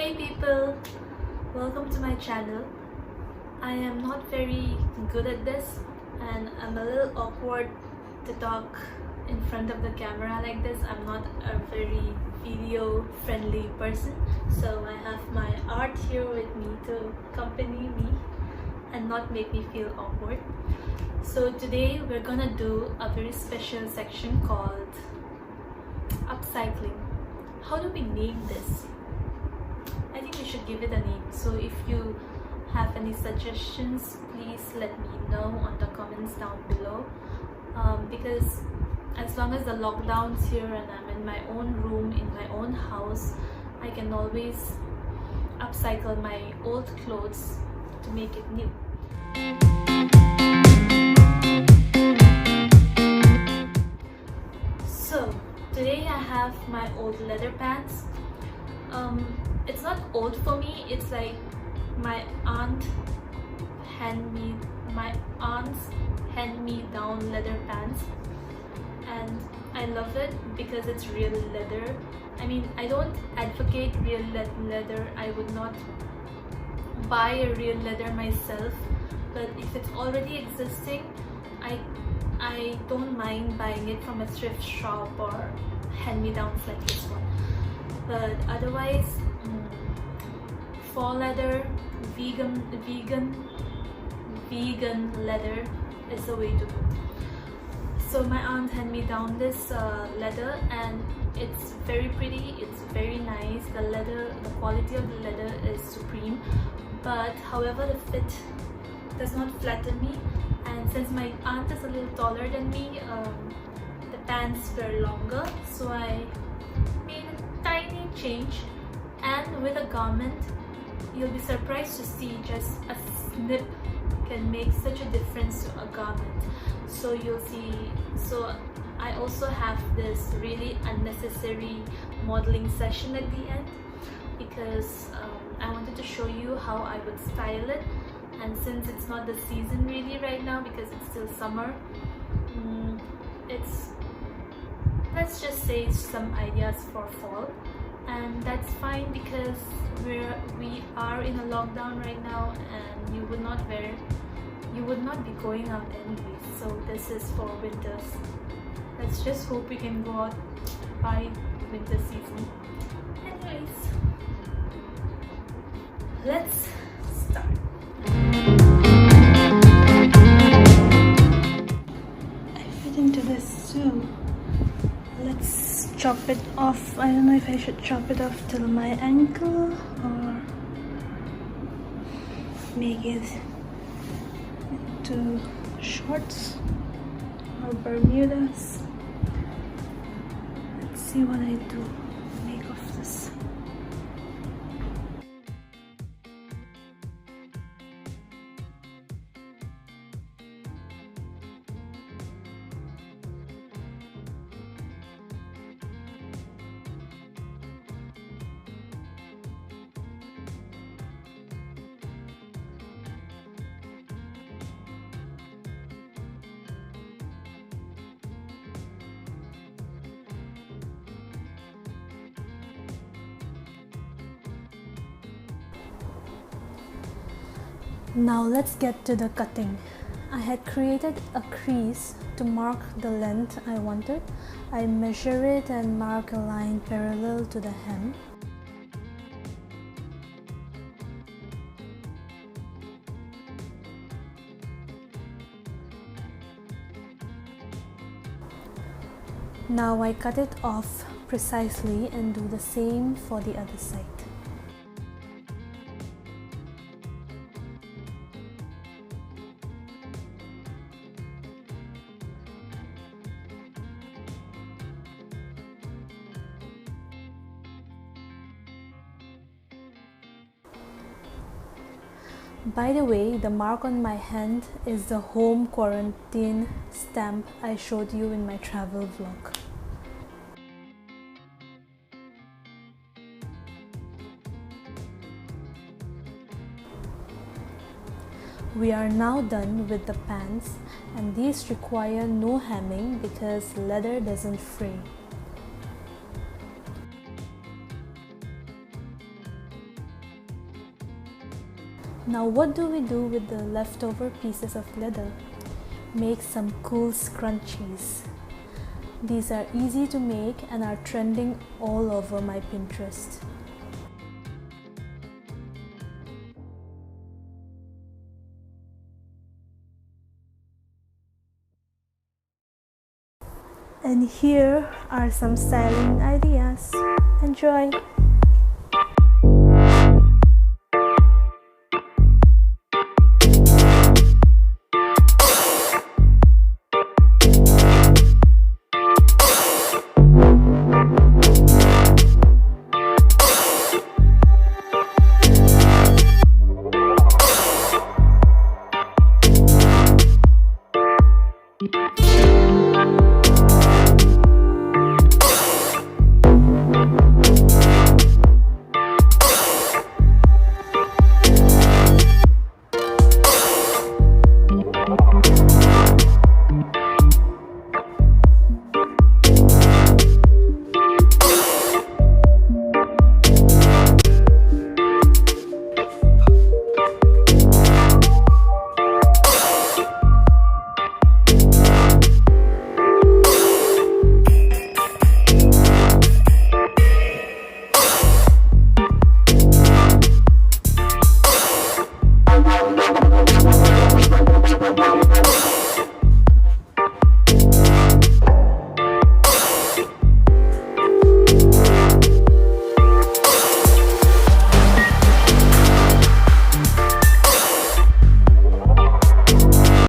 Hey people, welcome to my channel. I am not very good at this and I'm a little awkward to talk in front of the camera like this. I'm not a very video friendly person, so I have my art here with me to accompany me and not make me feel awkward. So today we're gonna do a very special section called upcycling. How do we name this? I think we should give it a name. So if you have any suggestions, please let me know on the comments down below, because as long as the lockdown's here and I'm in my own room, in my own house, I can always upcycle my old clothes to make it new. So today I have my old leather pants. It's not old for me, it's like my aunt's hand-me-down leather pants, and I love it because it's real leather. I mean, I don't advocate real leather. I would not buy a real leather myself, but if it's already existing, I don't mind buying it from a thrift shop or hand-me-downs like this one. But otherwise, faux leather, vegan leather is the way to go. So my aunt handed me down this leather, and it's very pretty, it's very nice. The leather, the quality of the leather is supreme, but however the fit does not flatter me, and since my aunt is a little taller than me, the pants were longer, so I made a tiny change. And with a garment, you'll be surprised to see just a snip can make such a difference to a garment. So you'll see, so I also have this really unnecessary modeling session at the end, because I wanted to show you how I would style it. And since it's not the season really right now, because it's still summer, it's, let's just say, some ideas for fall. And that's fine because we are in a lockdown right now, and you would not be going out anyway, so this is for winters. Let's just hope we can go out by winter season. Anyways, let's start. I fit into this too. Let's chop it off. I don't know if I should chop it off till my ankle or make it into shorts or Bermudas. Let's see what I do. Make of this. Now let's get to the cutting. I had created a crease to mark the length I wanted. I measure it and mark a line parallel to the hem. Now I cut it off precisely and do the same for the other side. By the way, the mark on my hand is the home quarantine stamp I showed you in my travel vlog. We are now done with the pants, and these require no hemming because leather doesn't fray. Now what do we do with the leftover pieces of leather? Make some cool scrunchies. These are easy to make and are trending all over my Pinterest. And here are some styling ideas. Enjoy!